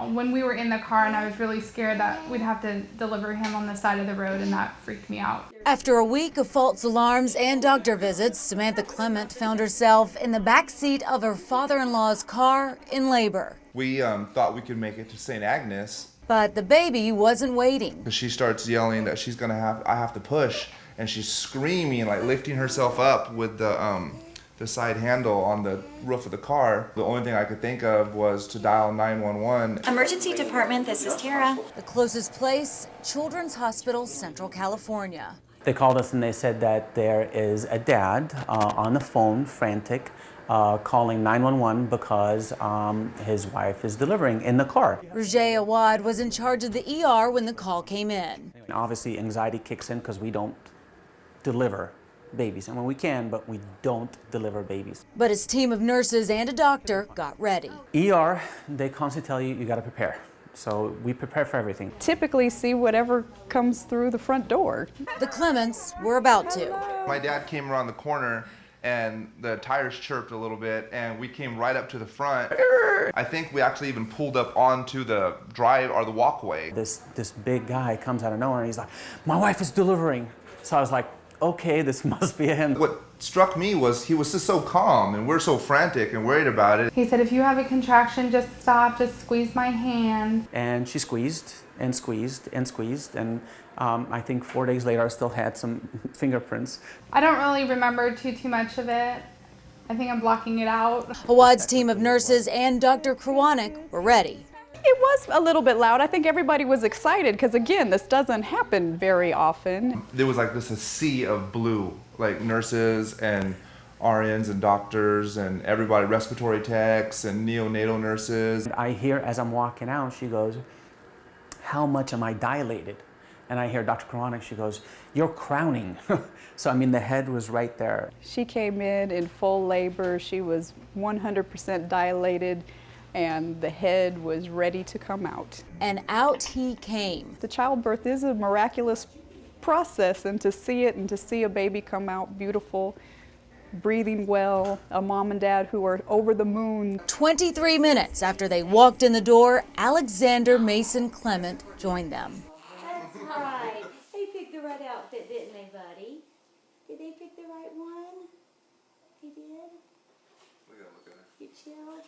When we were in the car, and I was really scared that we'd have to deliver him on the side of the road, and that freaked me out. After a week of false alarms and doctor visits, Samantha Clement found herself in the back seat of her father-in-law's car in labor. We thought we could make it to St. Agnes. But the baby wasn't waiting. She starts yelling that I have to push, and she's screaming, like lifting herself up with the side handle on the roof of the car. The only thing I could think of was to dial 911. Emergency department, this is Tara. The closest place, Children's Hospital, Central California. They called us and they said that there is a dad on the phone, frantic, calling 911 because his wife is delivering in the car. Rajay Awad was in charge of the ER when the call came in. And obviously anxiety kicks in because we don't deliver babies. And when we can, but we don't deliver babies. But his team of nurses and a doctor got ready. ER, they constantly tell you got to prepare. So we prepare for everything. Typically see whatever comes through the front door. The Clements were about to. My dad came around the corner and the tires chirped a little bit, and we came right up to the front. I think we actually even pulled up onto the drive or the walkway. This big guy comes out of nowhere and he's like, "My wife is delivering." So I was like, okay, this must be him. What struck me was he was just so calm, and we're so frantic and worried about it. He said, if you have a contraction, just stop, just squeeze my hand. And she squeezed and squeezed and squeezed, and I think 4 days later I still had some fingerprints. I don't really remember too much of it. I think I'm blocking it out. Awad's team of nurses and Dr. Krawanik were ready. It was a little bit loud. I think everybody was excited because, again, this doesn't happen very often. There was like this a sea of blue, like nurses and RNs and doctors and everybody, respiratory techs and neonatal nurses. I hear as I'm walking out, she goes, "How much am I dilated?" And I hear Dr. Krawanik, she goes, "You're crowning." So, I mean, the head was right there. She came in full labor. She was 100% dilated, and the head was ready to come out. And out he came. The childbirth is a miraculous process, and to see it and to see a baby come out beautiful, breathing well, a mom and dad who are over the moon. 23 minutes after they walked in the door, Alexander Mason Clement joined them. That's right. They picked the right outfit, didn't they, buddy? Did they pick the right one? They did? We gotta look at it. You chill?